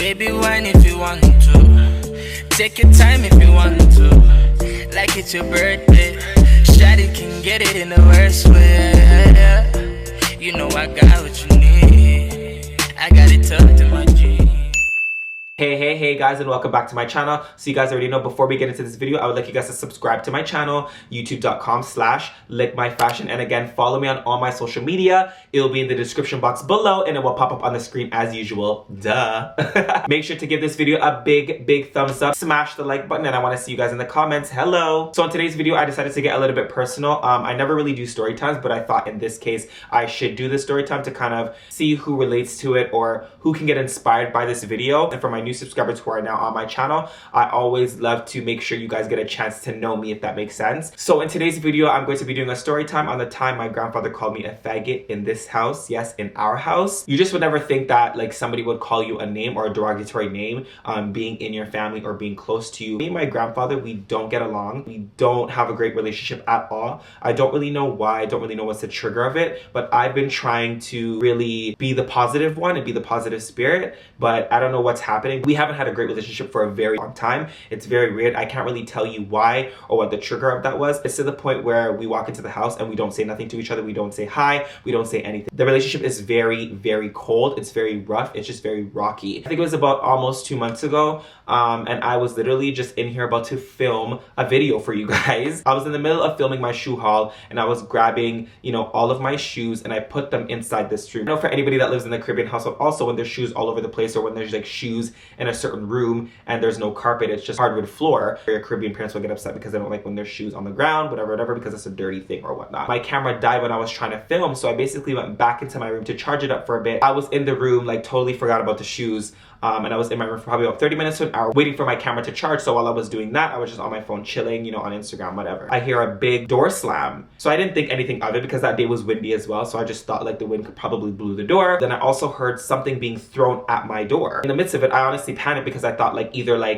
Baby, whine if you want to. Take your time if you want to. Like it's your birthday. Shawty can get it in the worst way. You know I got what you need. I got it tucked in my jeans. Hey guys, and welcome back to my channel. So you guys already know, before we get into this video, I would like you guys to subscribe to my channel, youtube.com/lickmyfashion, and again, follow me on all my social media. It will be in the description box below and it will pop up on the screen as usual. Duh. Make sure to give this video a big thumbs up, smash the like button, and I want to see you guys in the comments. Hello. So in today's video, I decided to get a little bit personal. I never really do story times, but I thought in this case I should do the story time to kind of see who relates to it or who can get inspired by this video. And for my new subscribers who are now on my channel, I always love to make sure you guys get a chance to know me, if that makes sense. So in today's video, I'm going to be doing a story time on the time my grandfather called me a faggot in this house. Yes, in our house. You just would never think that like somebody would call you a name or a derogatory name being in your family or being close to you. Me and my grandfather, we don't get along. We don't have a great relationship at all. I don't really know why. I don't really know what's the trigger of it, but I've been trying to really be the positive one and be the positive spirit, but I don't know what's happening. We haven't had a great relationship for a very long time. It's very weird. I can't really tell you why or what the trigger of that was. It's to the point where we walk into the house and we don't say nothing to each other. We don't say hi. We don't say anything. The relationship is very cold. It's very rough. It's just very rocky. I think it was about almost 2 months ago, and I was literally just in here about to film a video for you guys. I was in the middle of filming my shoe haul and I was grabbing, you know, all of my shoes and I put them inside this room. I know for anybody that lives in the Caribbean household, also when there's shoes all over the place or when there's like shoes in a certain room and there's no carpet, it's just hardwood floor. Your Caribbean parents will get upset because they don't like when there's shoes on the ground, whatever, because it's a dirty thing or whatnot. My camera died when I was trying to film, so I basically went back into my room to charge it up for a bit. I was in the room, like totally forgot about the shoes. And I was in my room for probably about 30 minutes to an hour waiting for my camera to charge. So while I was doing that, I was just on my phone chilling, you know, on Instagram, whatever. I hear a big door slam. So I didn't think anything of it because that day was windy as well. So I just thought like the wind could probably blew the door. Then I also heard something being thrown at my door. In the midst of it, I honestly panicked because I thought like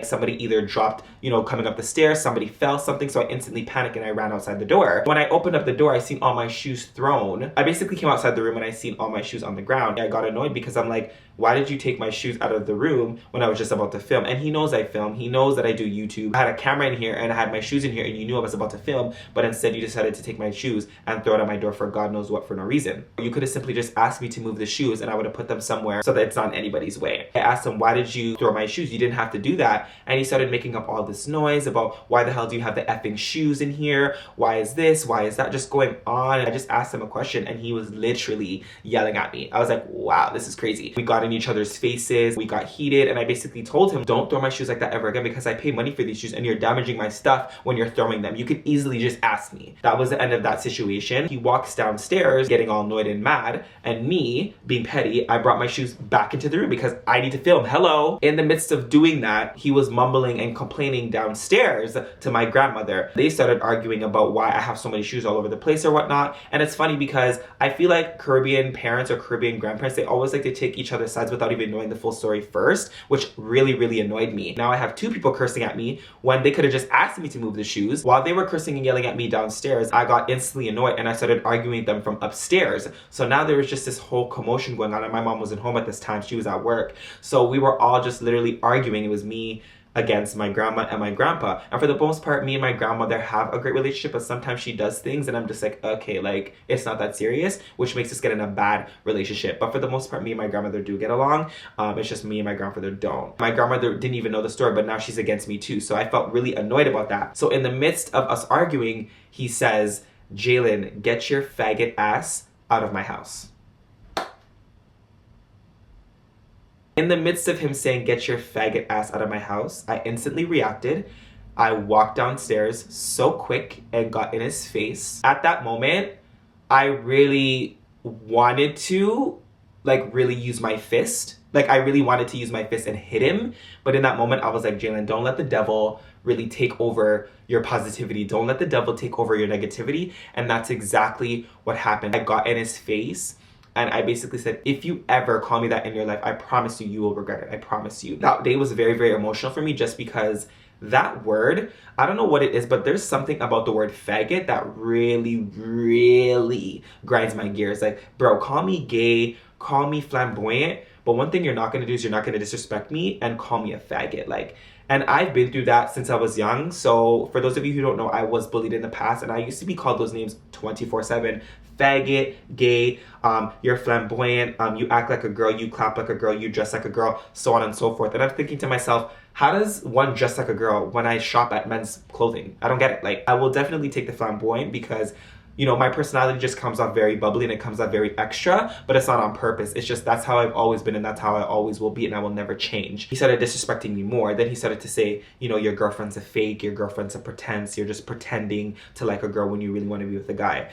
somebody either dropped, you know, coming up the stairs, somebody fell, something. So I instantly panicked and I ran outside the door. When I opened up the door, I seen all my shoes thrown. I basically came outside the room and I seen all my shoes on the ground. I got annoyed because I'm like, why did you take my shoes out of the room when I was just about to film? And he knows I film. He knows that I do YouTube. I had a camera in here and I had my shoes in here and you knew I was about to film, but instead you decided to take my shoes and throw it at my door for God knows what, for no reason. You could have simply just asked me to move the shoes and I would have put them somewhere so that it's not in anybody's way. I asked him, why did you throw my shoes? You didn't have to do that. And he started making up all this noise about why the hell do you have the effing shoes in here? Why is this? Why is that? Just going on. And I just asked him a question and he was literally yelling at me. I was like, wow, this is crazy. We got in each other's faces. We got heated and I basically told him, don't throw my shoes like that ever again because I pay money for these shoes and you're damaging my stuff when you're throwing them. You could easily just ask me. That was the end of that situation. He walks downstairs getting all annoyed and mad, and me, being petty, I brought my shoes back into the room because I need to film. Hello. In the midst of doing that, he was mumbling and complaining downstairs to my grandmother. They started arguing about why I have so many shoes all over the place or whatnot. And it's funny because I feel like Caribbean parents or Caribbean grandparents, they always like to take each other's sides without even knowing the full story first, which really annoyed me. Now I have two people cursing at me when they could have just asked me to move the shoes. While they were cursing and yelling at me downstairs, I got instantly annoyed and I started arguing with them from upstairs. So now there was just this whole commotion going on and my mom wasn't home at this time. She was at work. So we were all just literally arguing. It was me against my grandma and my grandpa. And for the most part, me and my grandmother have a great relationship, but sometimes she does things and I'm just like, okay, like it's not that serious, which makes us get in a bad relationship. But for the most part, me and my grandmother do get along. It's just me and my grandfather don't. My grandmother didn't even know the story, but now she's against me too. So I felt really annoyed about that. So in the midst of us arguing, he says, Jalen, get your faggot ass out of my house. In the midst of him saying, get your faggot ass out of my house, I instantly reacted. I walked downstairs so quick and got in his face. At that moment, I really wanted to really use my fist. Like I really wanted to use my fist and hit him. But in that moment, I was like, Jalen, don't let the devil really take over your positivity. Don't let the devil take over your negativity. And that's exactly what happened. I got in his face. And I basically said, if you ever call me that in your life, I promise you, you will regret it. I promise you. That day was very emotional for me just because that word, I don't know what it is, but there's something about the word faggot that really grinds my gears. Like, bro, call me gay, call me flamboyant, but one thing you're not going to do is you're not going to disrespect me and call me a faggot. Like, and I've been through that since I was young. So for those of you who don't know, I was bullied in the past, and I used to be called those names 24/7. Faggot, gay, you're flamboyant, you act like a girl, you clap like a girl, you dress like a girl, so on and so forth. And I'm thinking to myself, how does one dress like a girl when I shop at men's clothing? I don't get it. Like, I will definitely take the flamboyant because, you know, my personality just comes off very bubbly and it comes off very extra, but it's not on purpose. It's just that's how I've always been and that's how I always will be, and I will never change. He started disrespecting me more. Then he started to say, you know, your girlfriend's a fake, your girlfriend's a pretense, you're just pretending to like a girl when you really want to be with a guy.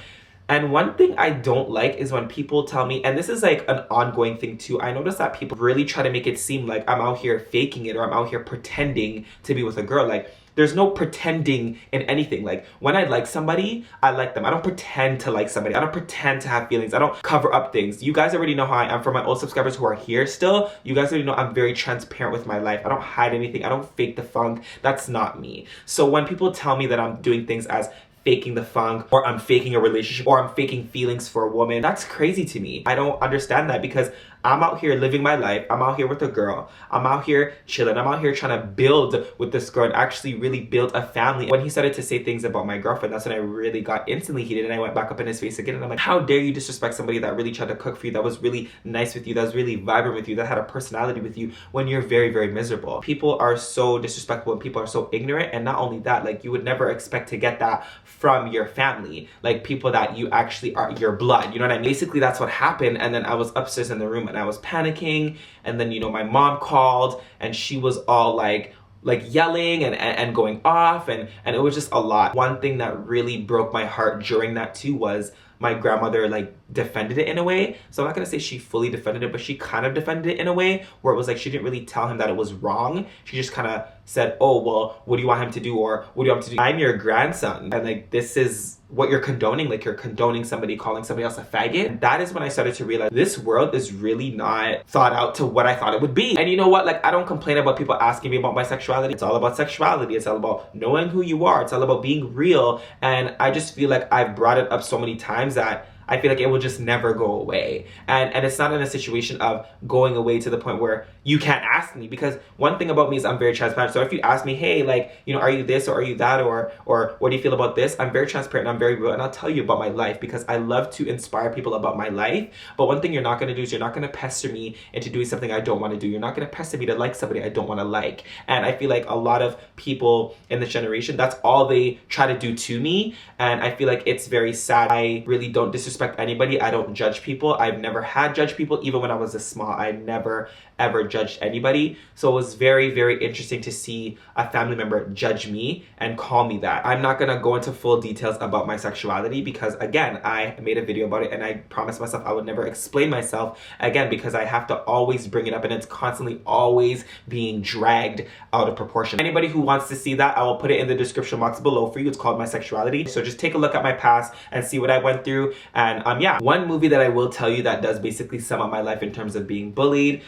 And one thing I don't like is when people tell me, and this is like an ongoing thing too, I notice that people really try to make it seem like I'm out here faking it or I'm out here pretending to be with a girl. Like, there's no pretending in anything. Like, when I like somebody, I like them. I don't pretend to like somebody. I don't pretend to have feelings. I don't cover up things. You guys already know how I am. For my old subscribers who are here still, you guys already know I'm very transparent with my life. I don't hide anything. I don't fake the funk. That's not me. So when people tell me that I'm doing things as faking the funk, or I'm faking a relationship, or I'm faking feelings for a woman, that's crazy to me. I don't understand that because I'm out here living my life. I'm out here with a girl. I'm out here chilling. I'm out here trying to build with this girl and actually really build a family. When he started to say things about my girlfriend, that's when I really got instantly heated, and I went back up in his face again and I'm like, how dare you disrespect somebody that really tried to cook for you, that was really nice with you, that was really vibrant with you, that had a personality with you, when you're very, very miserable. People are so disrespectful and people are so ignorant, and not only that, like, you would never expect to get that from your family, like people that you actually are your blood, you know what I mean? Basically that's what happened. And then I was upstairs in the room and I was panicking, and then, you know, my mom called and she was all like yelling and going off, and it was just a lot. One thing that really broke my heart during that too was my grandmother like defended it in a way. So I'm not gonna say she fully defended it, but she kind of defended it in a way where it was like she didn't really tell him that it was wrong. She just kind of said, oh, well, what do you want him to do? Or what do you want him to do? I'm your grandson, and like, this is what you're condoning. Like, you're condoning somebody calling somebody else a faggot. And that is when I started to realize this world is really not thought out to what I thought it would be. And you know what? Like, I don't complain about people asking me about my sexuality. It's all about sexuality. It's all about knowing who you are. It's all about being real. And I just feel like I've brought it up so many times that I feel like it will just never go away. And it's not in a situation of going away to the point where you can't ask me, because one thing about me is I'm very transparent. So if you ask me, hey, like, you know, are you this or are you that, or what do you feel about this? I'm very transparent and I'm very real, and I'll tell you about my life because I love to inspire people about my life. But one thing you're not gonna do is you're not gonna pester me into doing something I don't want to do. You're not gonna pester me to like somebody I don't want to like. And I feel like a lot of people in this generation, that's all they try to do to me. And I feel like it's very sad. I really don't disrespect anybody. I don't judge people. I've never had judge people. Even when I was this small, I never ever judged anybody. So it was very, very interesting to see a family member judge me and call me that. I'm not gonna go into full details about my sexuality because, again, I made a video about it and I promised myself I would never explain myself again, because I have to always bring it up and it's constantly always being dragged out of proportion. Anybody who wants to see that, I will put it in the description box below for you. It's called My Sexuality. So just take a look at my past and see what I went through. And yeah, one movie that I will tell you that does basically sum up my life in terms of being bullied,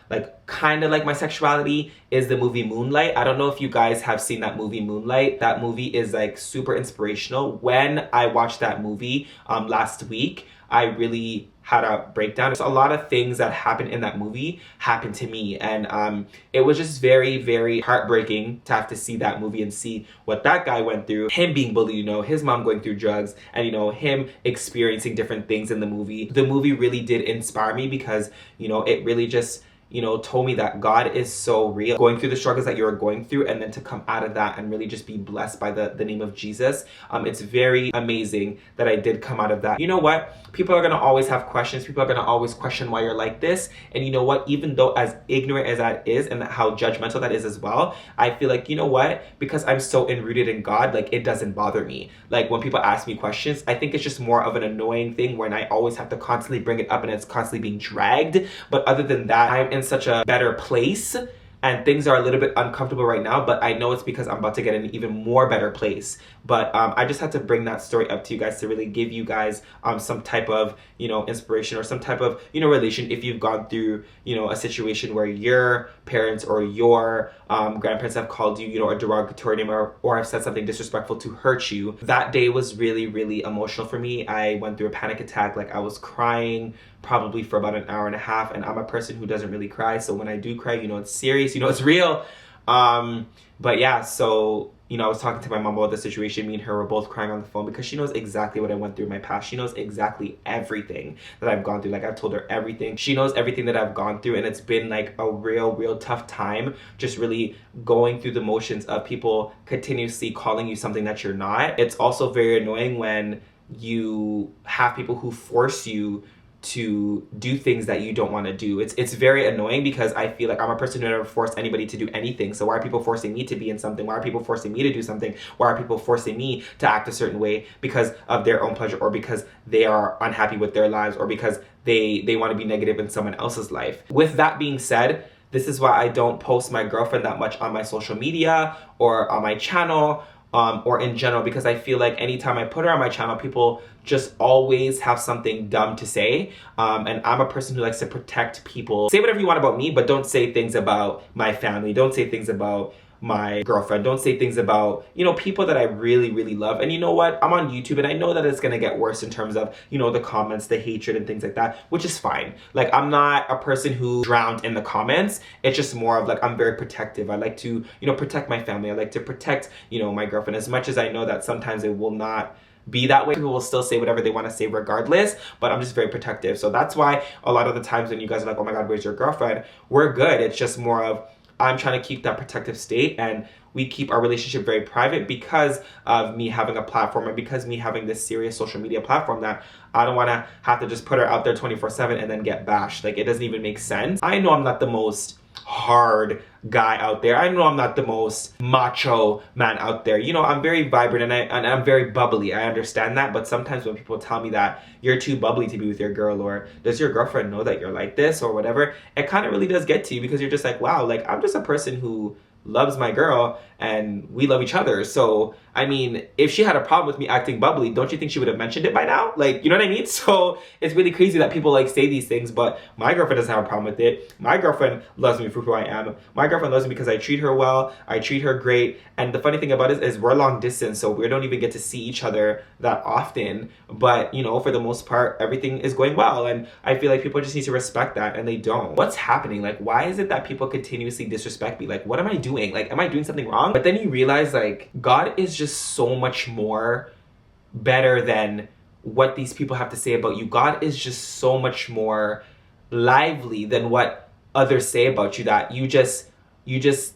like kind of like my sexuality, is the movie Moonlight. I don't know if you guys have seen that movie Moonlight. That movie is like super inspirational. When I watched that movie last week, I really had a breakdown. So a lot of things that happened in that movie happened to me, and it was just very, very heartbreaking to have to see that movie and see what that guy went through, him being bullied, you know, his mom going through drugs, and, you know, him experiencing different things in the movie. The movie really did inspire me because, you know, it really just, you know, told me that God is so real. Going through the struggles that you're going through and then to come out of that and really just be blessed by the name of Jesus. It's very amazing that I did come out of that. You know what? People are gonna always have questions. People are gonna always question why you're like this. And you know what? Even though as ignorant as that is and how judgmental that is as well, I feel like, you know what? Because I'm so enrooted in God, like, it doesn't bother me. Like, when people ask me questions, I think it's just more of an annoying thing when I always have to constantly bring it up and it's constantly being dragged. But other than that, I'm in such a better place and things are a little bit uncomfortable right now, but I know it's because I'm about to get in an even more better place. But I just had to bring that story up to you guys to really give you guys some type of, you know, inspiration or some type of, you know, relation if you've gone through, you know, a situation where your parents or your grandparents have called you, you know, a derogatory name or have said something disrespectful to hurt you. That day was really, really emotional for me. I went through a panic attack. Like, I was crying probably for about an hour and a half, and I'm a person who doesn't really cry, so when I do cry, you know it's serious, you know it's real. But yeah, so you know, I was talking to my mom about the situation. Me and her were both crying on the phone because she knows exactly what I went through in my past. She knows exactly everything that I've gone through. Like, I've told her everything. She knows everything that I've gone through, and it's been like a real tough time just really going through the motions of people continuously calling you something that you're not. It's also very annoying when you have people who force you to do things that you don't want to do. It's very annoying because I feel like I'm a person who never forced anybody to do anything. So why are people forcing me to be in something? Why are people forcing me to do something? Why are people forcing me to act a certain way because of their own pleasure, or because they are unhappy with their lives, or because they want to be negative in someone else's life? With that being said, this is why I don't post my girlfriend that much on my social media or on my channel, or in general, because I feel like anytime I put her on my channel, people just always have something dumb to say. And I'm a person who likes to protect people. Say whatever you want about me, but don't say things about my family. Don't say things about my girlfriend. Don't say things about, you know, people that I really love. And you know what? I'm on YouTube, and I know that it's gonna get worse in terms of, you know, the comments, the hatred and things like that, which is fine. Like, I'm not a person who drowned in the comments. It's just more of like, I'm very protective. I like to, you know, protect my family. I like to protect, you know, my girlfriend, as much as I know that sometimes it will not be that way. People will still say whatever they want to say regardless, but I'm just very protective. So that's why a lot of the times when you guys are like, oh my God, where's your girlfriend? We're good. It's just more of, I'm trying to keep that protective state, and we keep our relationship very private because of me having a platform, and because me having this serious social media platform that I don't want to have to just put her out there 24/7 and then get bashed. Like, it doesn't even make sense. I know I'm not the most hard guy out there. I know I'm not the most macho man out there. You know, I'm very vibrant, and I'm very bubbly. I understand that, but sometimes when people tell me that you're too bubbly to be with your girl, or does your girlfriend know that you're like this, or whatever, it kind of really does get to you, because you're just like, wow, like, I'm just a person who loves my girl and we love each other. So I mean, if she had a problem with me acting bubbly, don't you think she would have mentioned it by now? Like, you know what I mean? So it's really crazy that people like say these things, but my girlfriend doesn't have a problem with it. My girlfriend loves me for who I am. My girlfriend loves me because I treat her well, I treat her great. And the funny thing about it is we're long distance, so we don't even get to see each other that often. But, you know, for the most part, everything is going well. And I feel like people just need to respect that, and they don't. What's happening? Like, why is it that people continuously disrespect me? Like, what am I doing? Like, am I doing something wrong? But then you realize, like, God is just so much more better than what these people have to say about you. God is just so much more lively than what others say about you, that you just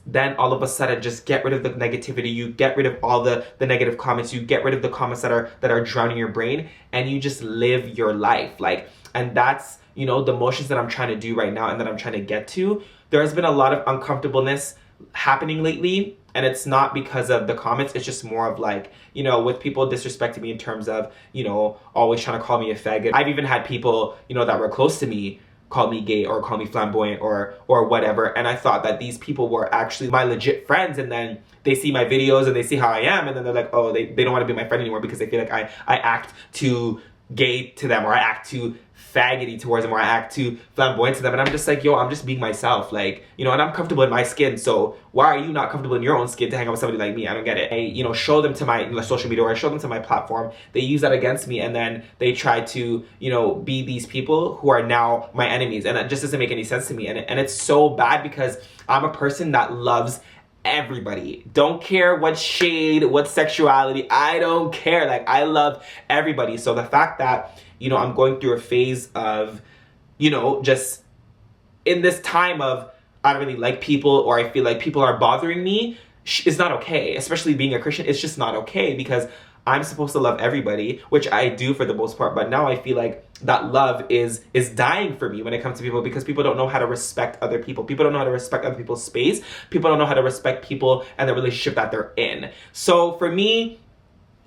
then all of a sudden just get rid of the negativity, you get rid of all the negative comments, you get rid of the comments that are drowning your brain, and you just live your life. Like, and that's, you know, the motions that I'm trying to do right now and that I'm trying to get to. There has been a lot of uncomfortableness happening lately, and it's not because of the comments. It's just more of like, you know, with people disrespecting me in terms of, you know, always trying to call me a faggot. I've even had people, you know, that were close to me call me gay or call me flamboyant or whatever, and I thought that these people were actually my legit friends, and then they see my videos and they see how I am, and then they're like, oh, they don't want to be my friend anymore because they feel like I act too gay to them, or I act too faggoty towards them, or I act too flamboyant to them. And I'm just like, yo, I'm just being myself, like, you know, and I'm comfortable in my skin, so why are you not comfortable in your own skin to hang out with somebody like me? I don't get it. I, you know, show them to my social media, or I show them to my platform. They use that against me, and then they try to, you know, be these people who are now my enemies, and that just doesn't make any sense to me. And it's so bad because I'm a person that loves everybody. Don't care what shade, what sexuality, I don't care. Like, I love everybody. So the fact that, you know, I'm going through a phase of, you know, just in this time of I don't really like people, or I feel like people are bothering me, is not okay. Especially being a Christian, it's just not okay, because I'm supposed to love everybody, which I do for the most part, but now I feel like that love is dying for me when it comes to people, because people don't know how to respect other people. People don't know how to respect other people's space. People don't know how to respect people and the relationship that they're in. So for me,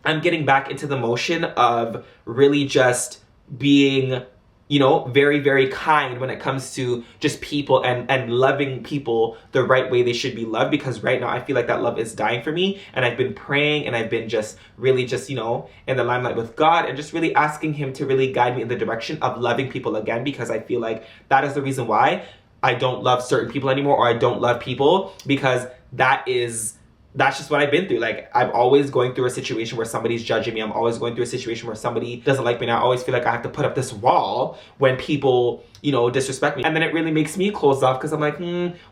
I'm getting back into the motion of really just being, you know, very, very kind when it comes to just people, and loving people the right way they should be loved, because right now I feel like that love is dying for me, and I've been praying, and I've been just really just, you know, in the limelight with God, and just really asking him to really guide me in the direction of loving people again, because I feel like that is the reason why I don't love certain people anymore, or I don't love people, because that is that's just what I've been through. Like, I'm always going through a situation where somebody's judging me. I'm always going through a situation where somebody doesn't like me. And I always feel like I have to put up this wall when people, you know, disrespect me. And then it really makes me close off because I'm like,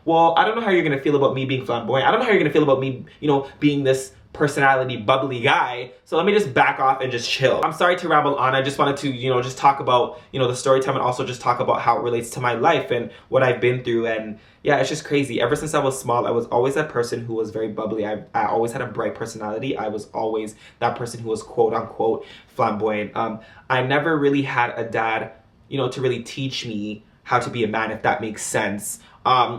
well, I don't know how you're going to feel about me being flamboyant. I don't know how you're going to feel about me, you know, being this personality, bubbly guy. So let me just back off and just chill. I'm sorry to ramble on. I just wanted to, you know, just talk about, you know, the story time and also just talk about how it relates to my life and what I've been through. And yeah, it's just crazy. Ever since I was small, I was always that person who was very bubbly. I always had a bright personality. I was always that person who was quote unquote flamboyant. I never really had a dad, you know, to really teach me how to be a man, if that makes sense.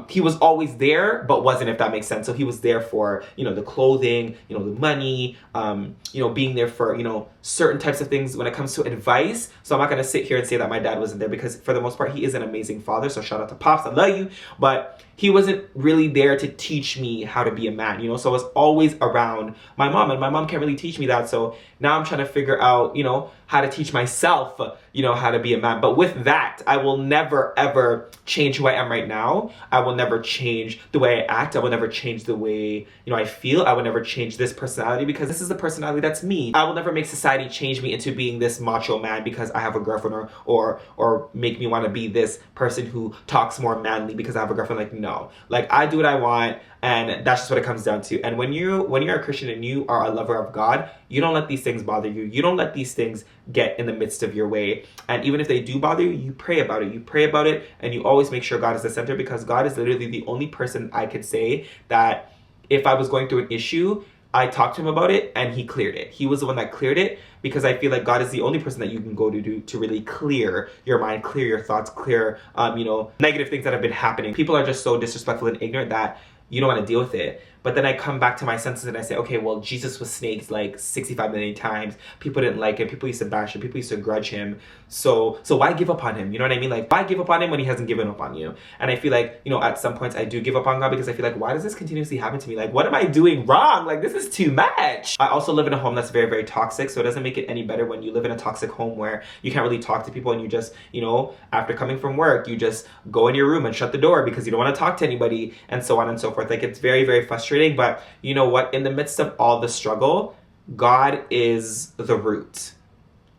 He was always there, but wasn't, if that makes sense. So he was there for, you know, the clothing, you know, the money, you know, being there for, you know, certain types of things when it comes to advice. So I'm not going to sit here and say that my dad wasn't there, because for the most part, he is an amazing father. So shout out to Pops, I love you. But he wasn't really there to teach me how to be a man, you know? So I was always around my mom, and my mom can't really teach me that. So now I'm trying to figure out, you know, how to teach myself, you know, how to be a man. But with that, I will never, ever change who I am right now. I will never change the way I act. I will never change the way, you know, I feel. I will never change this personality, because this is the personality that's me. I will never make society change me into being this macho man because I have a girlfriend, or make me want to be this person who talks more manly because I have a girlfriend. Like, no. Like, I do what I want, and that's just what it comes down to. And when you're a Christian and you are a lover of God, you don't let these things bother you. You don't let these things get in the midst of your way. And even if they do bother you, you pray about it. You pray about it, and you always make sure God is the center, because God is literally the only person I could say that if I was going through an issue, I talked to him about it and he cleared it. He was the one that cleared it, because I feel like God is the only person that you can go to really clear your mind, clear your thoughts, clear, you know, negative things that have been happening. People are just so disrespectful and ignorant that you don't want to deal with it. But then I come back to my senses and I say, okay, well, Jesus was snaked like 65 million times. People didn't like him. People used to bash him. People used to grudge him. So why give up on him? You know what I mean? Like, why give up on him when he hasn't given up on you? And I feel like, you know, at some points I do give up on God, because I feel like, why does this continuously happen to me? Like, what am I doing wrong? Like, this is too much. I also live in a home that's very, very toxic. So it doesn't make it any better when you live in a toxic home where you can't really talk to people, and you just, you know, after coming from work, you just go in your room and shut the door because you don't want to talk to anybody, and so on and so forth. Like, it's very, very frustrating. But you know what? In the midst of all the struggle, God is the root.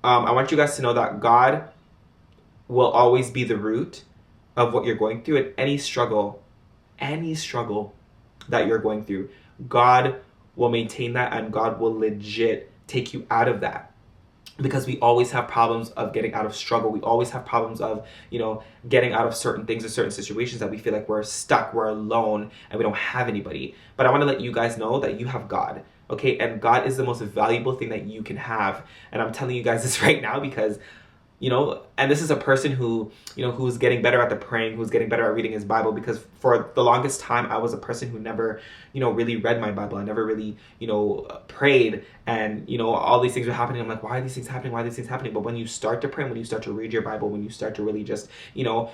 I want you guys to know that God will always be the root of what you're going through. And any struggle that you're going through, God will maintain that, and God will legit take you out of that. Because we always have problems of getting out of struggle. We always have problems of, you know, getting out of certain things or certain situations that we feel like we're stuck, we're alone, and we don't have anybody. But I want to let you guys know that you have God, okay? And God is the most valuable thing that you can have. And I'm telling you guys this right now because, you know, and this is a person who, you know, who's getting better at the praying, who's getting better at reading his Bible, because for the longest time, I was a person who never, you know, really read my Bible. I never really, you know, prayed, and, you know, all these things were happening. I'm like, why are these things happening? Why are these things happening? But when you start to pray, when you start to read your Bible, when you start to really just, you know,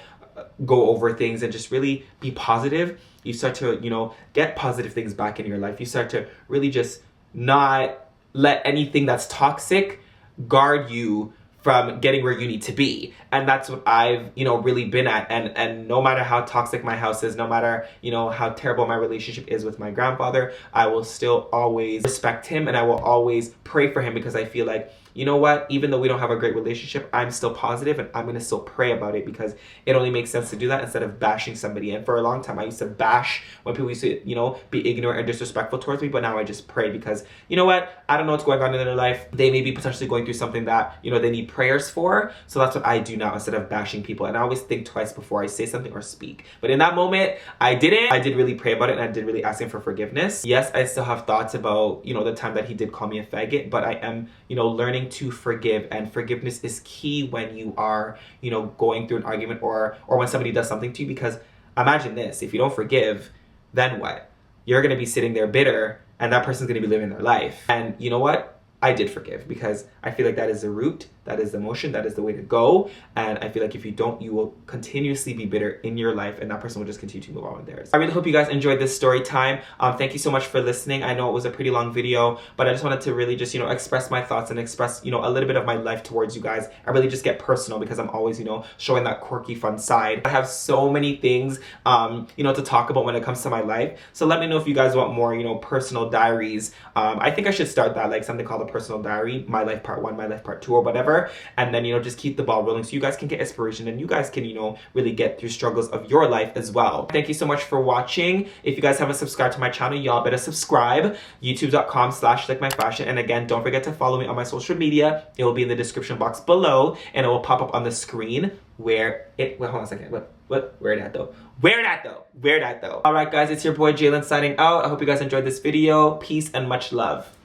go over things and just really be positive, you start to, you know, get positive things back in your life. You start to really just not let anything that's toxic guard you from getting where you need to be. And that's what I've, you know, really been at. And no matter how toxic my house is, no matter, you know, how terrible my relationship is with my grandfather, I will still always respect him, and I will always pray for him, because I feel like, you know what, even though we don't have a great relationship, I'm still positive, and I'm going to still pray about it, because it only makes sense to do that instead of bashing somebody. And for a long time, I used to bash when people used to, you know, be ignorant and disrespectful towards me, but now I just pray, because, you know what, I don't know what's going on in their life. They may be potentially going through something that, you know, they need prayers for. So that's what I do now instead of bashing people. And I always think twice before I say something or speak. But in that moment, I didn't. I did really pray about it, and I did really ask him for forgiveness. Yes, I still have thoughts about, you know, the time that he did call me a faggot, but I am, you know, learning to forgive. And forgiveness is key when you are, you know, going through an argument, or when somebody does something to you. Because imagine this, if you don't forgive, then what? You're going to be sitting there bitter, and that person's going to be living their life. And you know what? I did forgive, because I feel like that is the root, that is the emotion, that is the way to go. And I feel like if you don't, you will continuously be bitter in your life, and that person will just continue to move on with theirs. I really hope you guys enjoyed this story time. Thank you so much for listening. I know it was a pretty long video, but I just wanted to really just, express my thoughts and express, a little bit of my life towards you guys. I really just get personal because I'm always, showing that quirky, fun side. I have so many things, to talk about when it comes to my life. So let me know if you guys want more, personal diaries. I think I should start that, like something called a personal diary, my life part 1, my life part 2, or whatever. And then, just keep the ball rolling so you guys can get inspiration and you guys can, really get through struggles of your life as well. Thank you so much for watching. If you guys haven't subscribed to my channel, y'all better subscribe. youtube.com/likemyfashion. And again, don't forget to follow me on my social media. It will be in the description box below, and it will pop up on the screen where it, wait, hold on a second. Where that though? All right, guys, it's your boy Jalen signing out. I hope you guys enjoyed this video. Peace and much love.